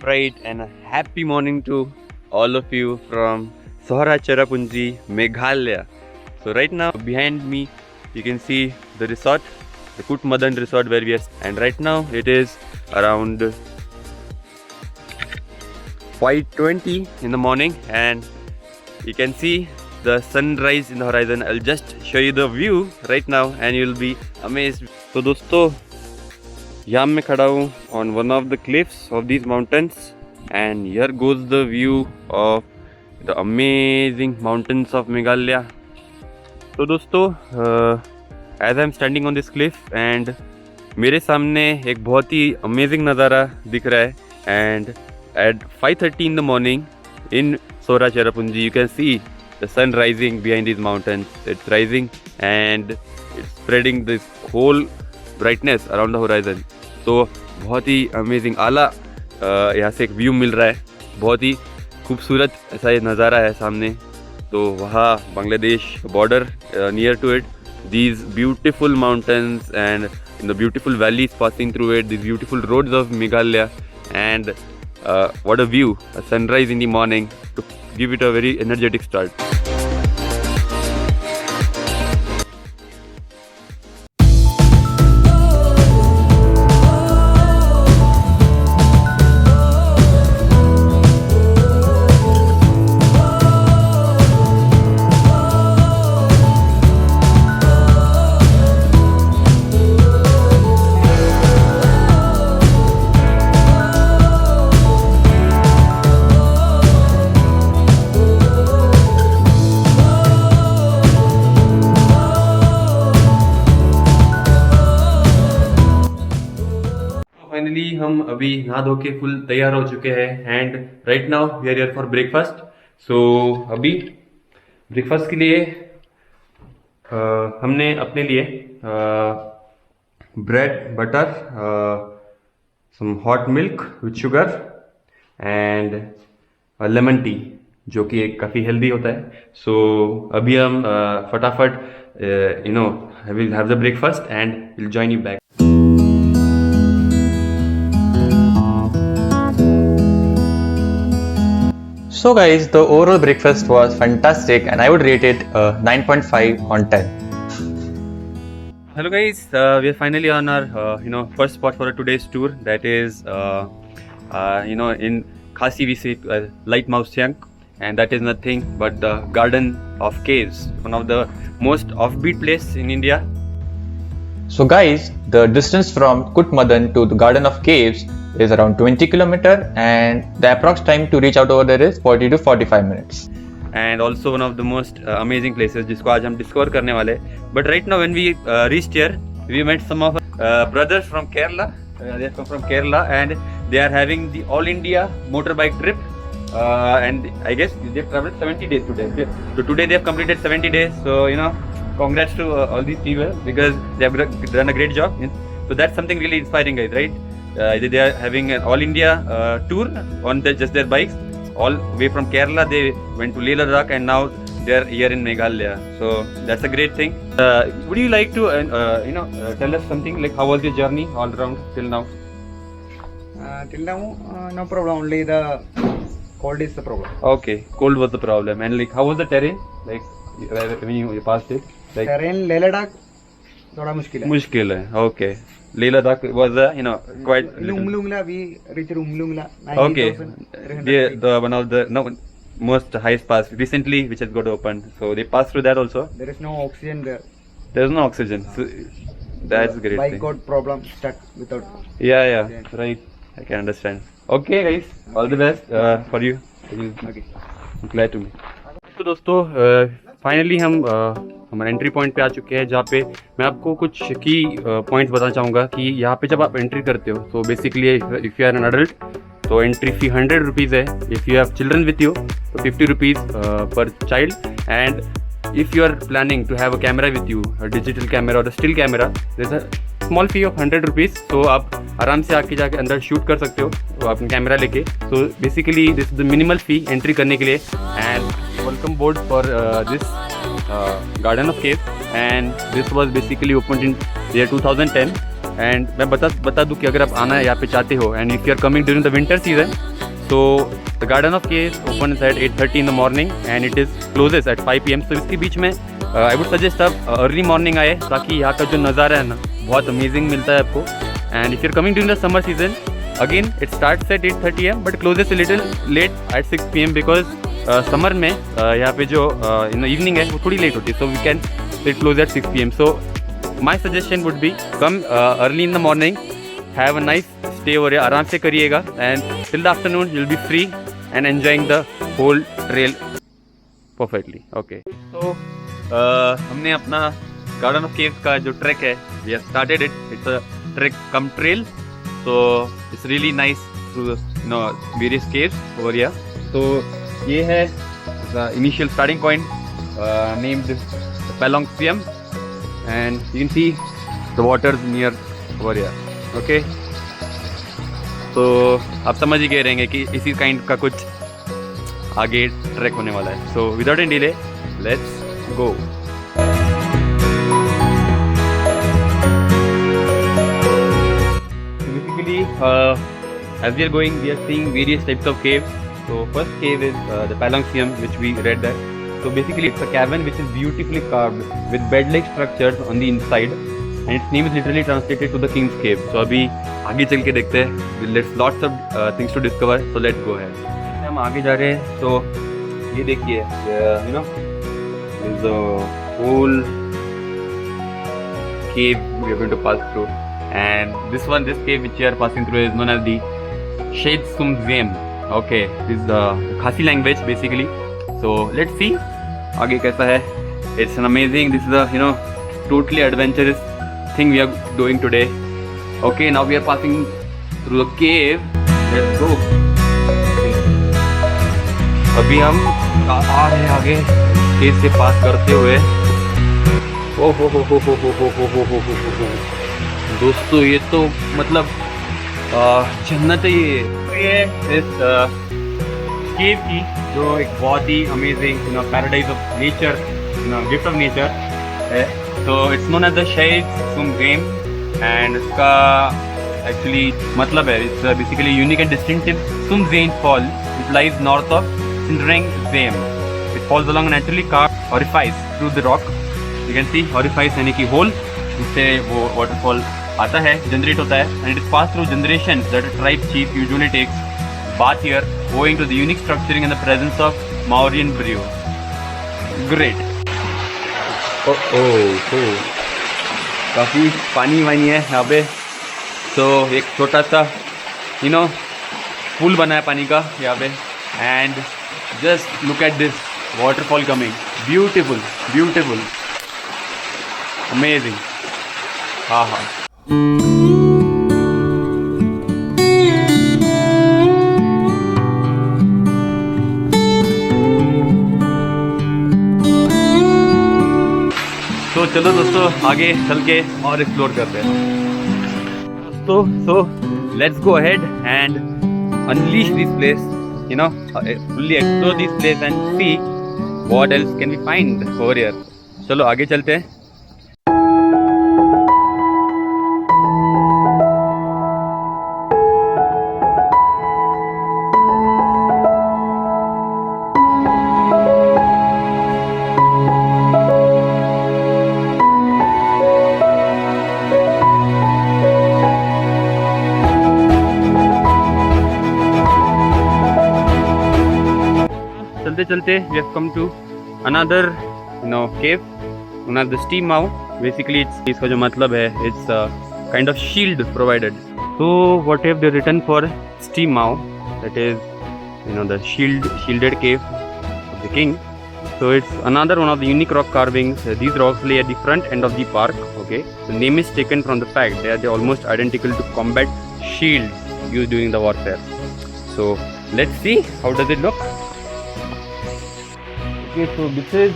bright and a happy morning to all of you from Sohra Cherrapunji, Meghalaya. So right now behind me you can see the resort, the Kut Madan resort where we are, and right now it is around 5:20 in the morning and you can see the sunrise in the horizon. I'll just show you the view right now and you'll be amazed. So दोस्तों यहाँ मैं खड़ा हूँ on one of the cliffs of these mountains and here goes the view of the amazing mountains of Meghalaya. तो दोस्तों as I'm standing on this cliff and मेरे सामने एक बहुत ही amazing नज़ारा दिख रहा है and at 5:30 in the morning in Sohra Cherrapunji you can see the sun rising behind these mountains. It's rising and it's spreading this whole brightness around the horizon. तो बहुत ही अमेजिंग आला यहाँ से एक व्यू मिल रहा है, बहुत ही खूबसूरत ऐसा ये नज़ारा है सामने. तो वहाँ Bangladesh border near to it, these beautiful mountains and the beautiful valleys passing through it, these beautiful roads of Meghalaya, and what a view, a sunrise in the morning to give it a very energetic start. Finally हम अभी नहा धो के full तैयार हो चुके हैं and right now we are here for breakfast. So अभी ब्रेकफास्ट के लिए हमने अपने लिए bread butter, some hot milk with sugar and lemon tea जो कि एक काफ़ी हेल्दी होता है. सो अभी हम फटाफट will have the breakfast and will join you back. So guys, the overall breakfast was fantastic and I would rate it 9.5 on 10. Hello guys, we are finally on our first spot for today's tour. That is in Khasi we see Lighthouse Siang, and that is nothing but the Garden of Caves, one of the most offbeat place in India. So guys, the distance from Kut Madan to the Garden of Caves is around 20 km and the approx time to reach out over there is 40 to 45 minutes. And also one of the most amazing places जिसको आज हम discover करने वाले. But right now when we reached here, we met some of brothers from Kerala. They come from Kerala and they are having the All India motorbike trip. And I guess they've traveled 70 days today. So today they have completed 70 days. So congrats to all these people because they have done a great job. So that's something really inspiring, guys, right? They are having an all India tour on just their bikes all way from Kerala. They went to Leh Ladakh and now they are here in Meghalaya. So that's a great thing. Would you like to tell us something like how was your journey all around till now? Till now, no problem. Only the cold is the problem. Okay, cold was the problem. And like how was the terrain? Like when you passed it? Like terrain Leh Ladakh थोड़ा मुश्किल है. मुश्किल है. Okay. Leh Ladakh was quite Umlungla, we reached Umlungla. Okay, the one of the most highest pass recently which has got opened. So they passed through that also. There is no oxygen there. There is no oxygen. So that's great. Bike thing. got problem stuck without. Yeah, right. I can understand. Okay, guys, all the best for you. Okay. I'm glad to meet. तो दोस्तों finally हम हमारे entry point पे आ चुके हैं जहाँ पे मैं आपको कुछ की पॉइंट्स बताना चाहूँगा कि यहाँ पे जब आप एंट्री करते हो तो basically if you are an adult तो एंट्री फ़ी 100 रुपीज़ है. If you have children with you तो 50 rupees per child. And if you are planning to have a camera with you, digital camera और still camera, there is a small fee of 100 rupees. तो आप आराम से आके जाके अंदर shoot कर सकते हो अपना कैमरा लेके. So basically this is the minimal fee entry करने के लिए. And welcome board for this Garden of Caves, and this was basically opened in year 2010 and मैं बता दूँ कि अगर आप आना यहाँ पे चाहते हो and if you are coming during the winter season, तो the garden of caves open at 8:30 in the morning and it is closes at 5 PM। तो इसके बीच में आई वुड सजेस्ट आप अर्ली मॉर्निंग आए, ताकि यहाँ का जो नज़ारा है ना बहुत अमेजिंग मिलता है आपको। And if you are coming during the summer season, again it starts at 8:30 AM but closes little late at 6 PM, because summer में यहाँ पे जो इवनिंग है वो थोड़ी लेट होती है, so we can it close at 6 PM। So my suggestion would be come early in the morning, have a nice stay over, आराम से करिएगा and till the afternoon you will be free and enjoying the whole trail perfectly. Okay, तो हमने अपना garden of caves का जो track है we have started it. It's a track cum trail, so it's really nice through various caves over here. So ये है the initial starting point named Pelong Siam, and you can see the waters near over here. Okay, तो आप समझ ही गए रहेंगे कि इसी kind का कुछ आगे ट्रैक होने वाला है। So without any delay, let's go. As we are going, we are seeing various types of caves. So first cave is the Pelong Siam, which we read that. So basically it's a cavern which is beautifully carved with bed-like structures on the inside, and its name is literally translated to the King's Cave. So अभी आगे चल के देखते हैं, let's lots of things to discover, so let's go ahead. हम आगे जा रहे हैं, तो ये देखिए, you know, there's a whole cave we are going to pass through. And this cave which we are passing through is known as the Shade Sum Zem. Okay, this is the Khasi language basically. So let's see आगे कैसा है. It's an amazing, this is a totally adventurous thing we are doing today. Okay, now we are passing through the cave. Let's go. अभी हम आ रहे हैं आगे केव से पास करते हुए. ओ हो दोस्तों, ये तो मतलब जन्नत है ये इस केव की, जो एक बहुत ही amazing paradise of nature, gift of nature है. तो it's known as the Shad Sum Gem, and इसका एक्चुअली मतलब है, it's basically unique and distinctive Sum Jen fall which lies north of Sinderang Gem. It falls along naturally carved orifice through the rock. You can see orifice यानी कि whole, जिससे वो waterfall आता है, generate होता है. And it is pass through generation that a tribe chief usually takes bath here, owing to the unique structuring and the presence of Maorian brew. Great. काफ़ी पानी वानी है यहाँ पे. तो एक छोटा सा पुल बना है पानी का यहाँ पे, and just look at this waterfall coming. Beautiful, amazing. हाँ. तो चलो दोस्तों, आगे चल के और एक्सप्लोर करते हैं दोस्तों. So let's go ahead and unleash this place, fully explore this place and see what else can we find over here. चलो आगे चलते हैं. चलते we have come to another cave known as the steam mow. Basically इसका जो मतलब है, it's a kind of shield provided. So what have they written for steam mow, that is the shielded cave of the king. So it's another one of the unique rock carvings. These rocks lay at the front end of the park. Okay, the name is taken from the fact that they are almost identical to combat shields used during the warfare. So let's see how does it look. Okay, so this is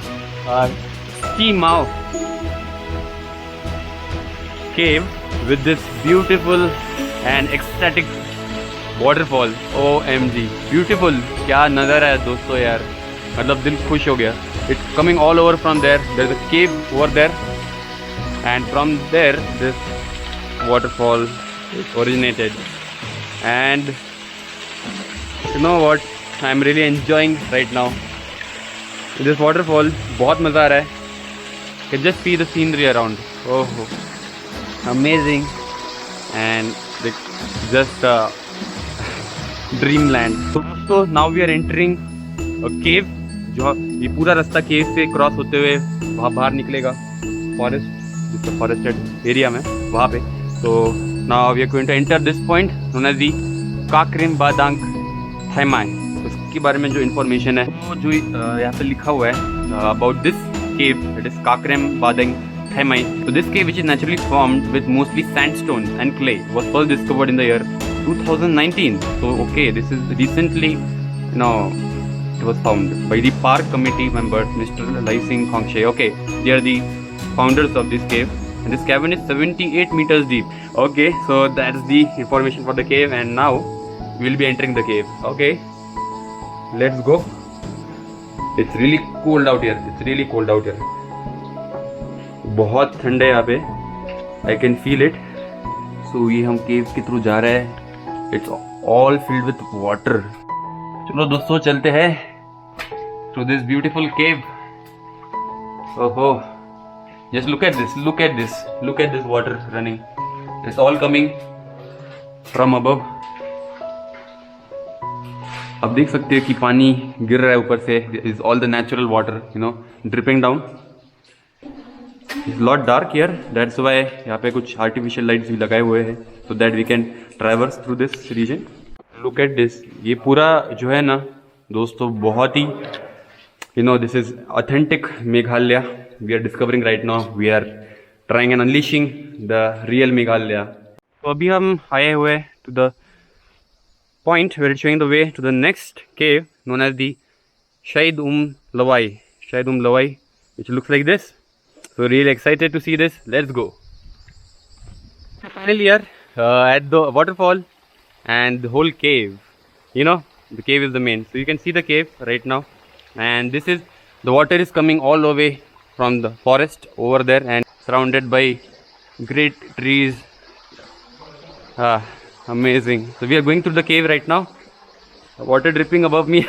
Steam Mow cave with this beautiful and ecstatic waterfall. OMG, beautiful. क्या नज़ारा है दोस्तों यार, मतलब दिल खुश हो गया. It's coming all over from there. There's a cave over there, and from there this waterfall is originated. And you know what, I am really enjoying right now this waterfall. बहुत मज़ा आ रहा है. You can just see the scenery around. Oh, amazing. And just dreamland. So now we are entering a cave. जो ये पूरा रास्ता केव से cross होते हुए वहाँ बाहर निकलेगा फॉरेस्ट, फॉरेस्टेड एरिया में वहाँ पे. तो now we are going to enter this point known as the Kakrem Badang Thaimai. उसके बारे में जो इन्फॉर्मेशन है वो जो यहाँ पे लिखा हुआ है about this cave, that is Kakrem Badang Thaimai. So this cave, which is naturally formed with mostly sandstone and clay, was first discovered in the year 2019. So okay, this is recently, it was found by the park committee members, Mr. Lai Singh Khongshe. Okay, they are the founders of this cave, and this cavern is 78 meters deep. Okay, so that's the information for the cave, and now we will be entering the cave. Okay, let's go. It's really cold out here. It's really cold out here. बहुत ठंड है यहाँ पे. I can feel it. So ये हम केव के through जा रहे हैं. It's all filled with water. चलो दोस्तों चलते हैं to this beautiful cave. Oh, just look at this. Look at this. Look at this water running. It's all coming from above. आप देख सकते हो कि पानी गिर रहा है ऊपर से. Is all the natural water dripping down. It's lot dark here, that's why यहाँ पे कुछ आर्टिफिशियल लाइट्स भी लगाए हुए हैं so that we can traverse through this region. Look at this. ये पूरा जो है ना दोस्तों बहुत ही this is authentic Meghalaya. We are discovering right now. We are trying and unleashing the real Meghalaya. तो अभी हम आए हुए to the point where it's showing the way to the next cave known as the Shaid Lawai, which looks like this. So really excited to see this. Let's go. Finally here at the waterfall and the whole cave. The cave is the main. So you can see the cave right now, and this is the water is coming all the way from the forest over there and surrounded by great trees. Amazing. So we are going through the cave right now. Water dripping above me.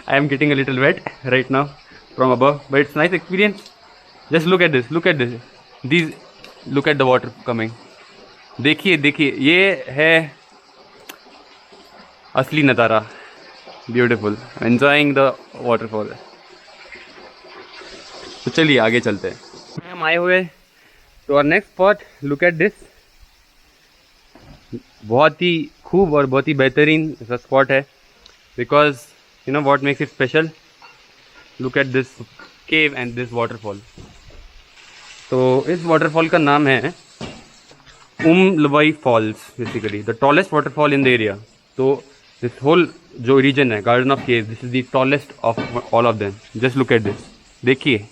I am getting a little wet right now from above, but it's a nice experience. Just look at this. Look at this. Look at the water coming. देखिए ये है असली नज़ारा. Beautiful. Enjoying the waterfall. तो चलिए आगे चलते हैं. हम आए हुए to our next spot. Look at this. बहुत ही खूब और बहुत ही बेहतरीन ऐसा स्पॉट है. Because what makes it special. Look at this cave and this waterfall. तो इस वाटरफॉल का नाम है Lawai falls. Basically the tallest waterfall in the area. तो दिस होल जो रीजन है garden of cave, this is the tallest of all of them. Just look at this. देखिए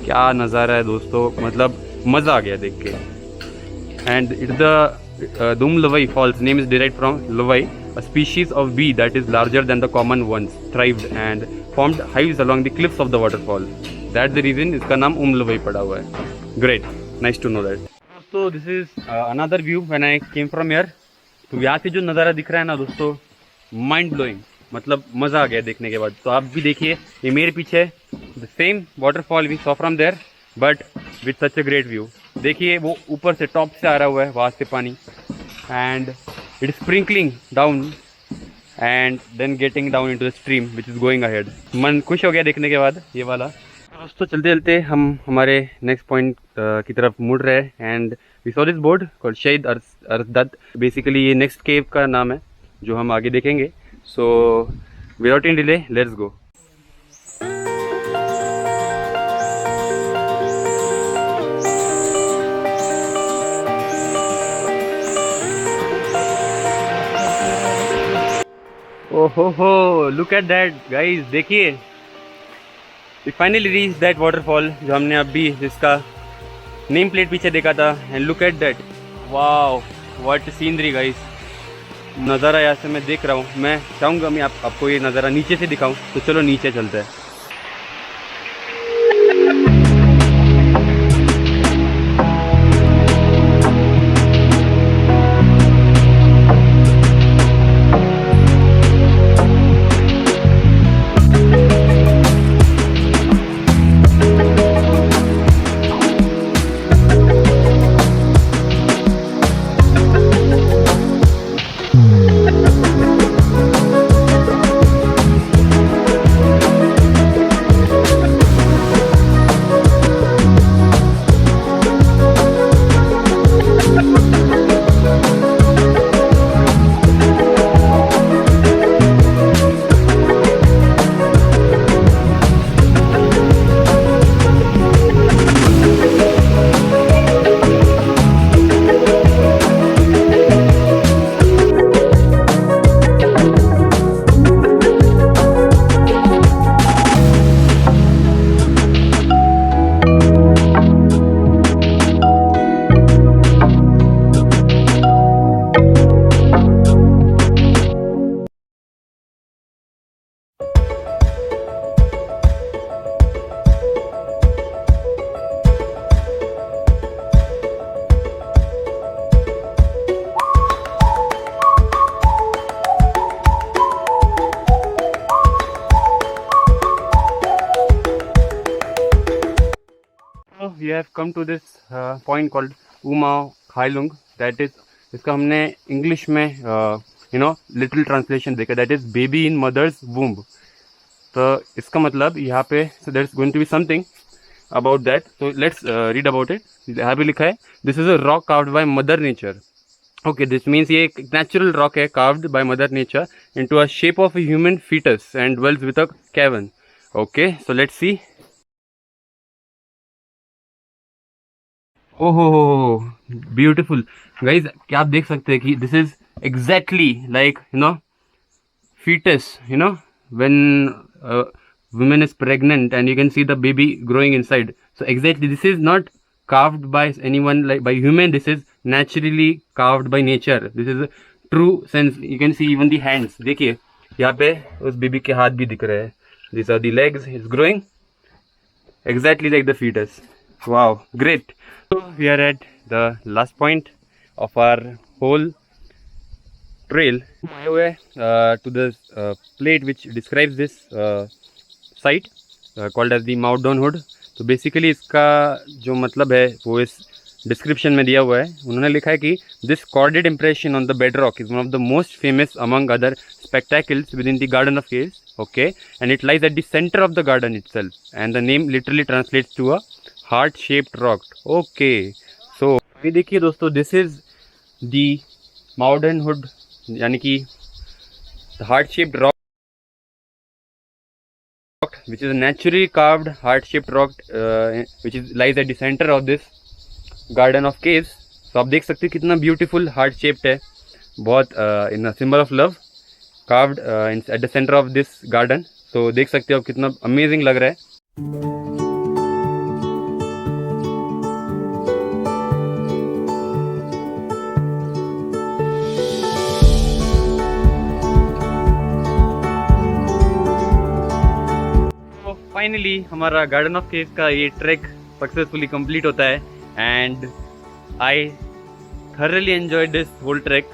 क्या नज़ारा है दोस्तों. मतलब मज़ा आ गया देख के. And it's the Dum Lawai falls. Name is derived from Lawai, a species of bee that is larger than the common ones, thrived and formed hives along the cliffs of the waterfall. That's the reason इसका नाम लवाई पड़ा हुआ है. Great, nice to know that. So this is another view when I came from here. तो यहाँ से जो नज़ारा दिख रहा है ना दोस्तों, माइंड ब्लोइंग. मतलब मज़ा आ गया देखने के बाद. तो आप भी देखिए, ये मेरे पीछे the same waterfall we saw from there but with such a great view. देखिए वो ऊपर से टॉप से आ रहा हुआ है वहाँ से पानी, and it is sprinkling down and then getting down into the stream which is going ahead. मन खुश हो गया देखने के बाद ये वाला. दोस्तों चलते चलते हम हमारे नेक्स्ट पॉइंट की तरफ मुड़ रहे हैं. And we saw this board called Shaheed Arsadat. Basically ये नेक्स्ट केव का नाम है जो हम आगे देखेंगे. So without any delay, let's go. ओहो, लुक एट दैट गाइस, देखिए we finally reach that waterfall जो हमने अभी जिसका नेम प्लेट पीछे देखा था. And look at that, wow what scenery guys. नज़ारा यहाँ से मैं देख रहा हूँ. मैं चाहूँगा मैं आपको ये नज़ारा नीचे से दिखाऊँ, तो चलो नीचे चलते हैं. We have come to this point called Uma Khailung. That is, इसका हमने इंग्लिश में लिटिल ट्रांसलेशन देखा. That is baby in mother's womb. तो इसका मतलब यहाँ पे so there is going to be something about that. So let's read about it. यहाँ पे लिखा है, this is a rock carved by mother nature. Okay, this means ये एक natural rock है carved by mother nature into a shape of a human fetus and dwells with a cavern. Okay, so let's see. ओहो, beautiful guys. क्या आप देख सकते हैं कि this is exactly like fetus, when woman is pregnant and you can see the baby growing inside. So exactly, this is not carved by anyone, like by human. This is naturally carved by nature. This is a true sense. You can see even the hands. देखिए यहाँ पे उस baby के हाथ भी दिख रहे हैं. These are the legs. It's growing exactly like the fetus. Wow, great. So we are at the last point of our whole trail. आए हुए to the plate which describes this site called as the Mount Down Hood. तो basically इसका जो मतलब है वो इस description में दिया हुआ है. उन्होंने लिखा है कि this corded impression on the bedrock is one of the most famous among other spectacles within the Garden of Caves. Okay, and it lies at the center of the garden itself, and the name literally translates to a heart shaped rock. Okay, so ये देखिए दोस्तों, this is the Mount Hood, यानी कि heart shaped rock, which is a naturally carved heart shaped rock which is lies at the center of this Garden of Caves. तो आप देख सकते हैं कितना ब्यूटीफुल हार्ट शेप्ड है, बहुत in symbol of love carved at the center of this garden. तो देख सकते हो आप कितना अमेजिंग लग रहा है. फाइनली हमारा गार्डन ऑफ केव्स का ये ट्रैक सक्सेसफुली कंप्लीट होता है. And I thoroughly enjoyed this whole trek.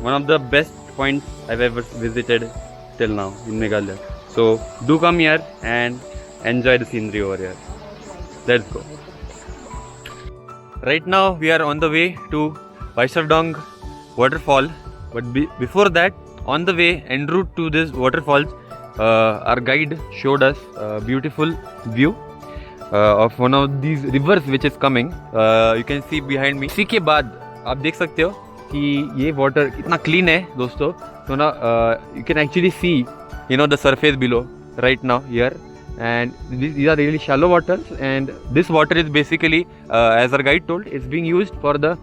One of the best points I've ever visited till now in Meghalaya. So do come here and enjoy the scenery over here. Let's go. Right now we are on the way to Vaishravdong waterfall. But before that, on the way en route to this waterfalls, our guide showed us a beautiful view of one of these rivers which is coming. You can see behind me. इसी के बाद आप देख सकते हो कि ये water कितना क्लीन है दोस्तों. तो ना you can actually see the surface below right now here. And these are really shallow waters, and this water is basically as our guide told, it's being used for the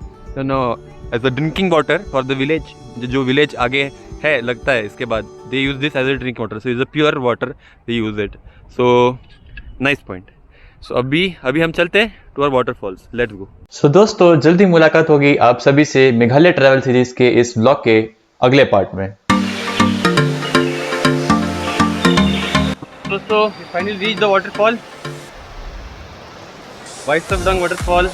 as a drinking water for the village. जो village आगे है लगता है इसके बाद they use this as a drink water, so is a pure water they use it. So nice point. So अभी हम चलते हैं to our waterfalls. Let's go. So दोस्तों जल्दी मुलाकात होगी आप सभी से मेघालय ट्रैवल सीरीज के इस ब्लॉग के अगले पार्ट में. दोस्तों finally reach the waterfall, Wei Sawdong waterfall.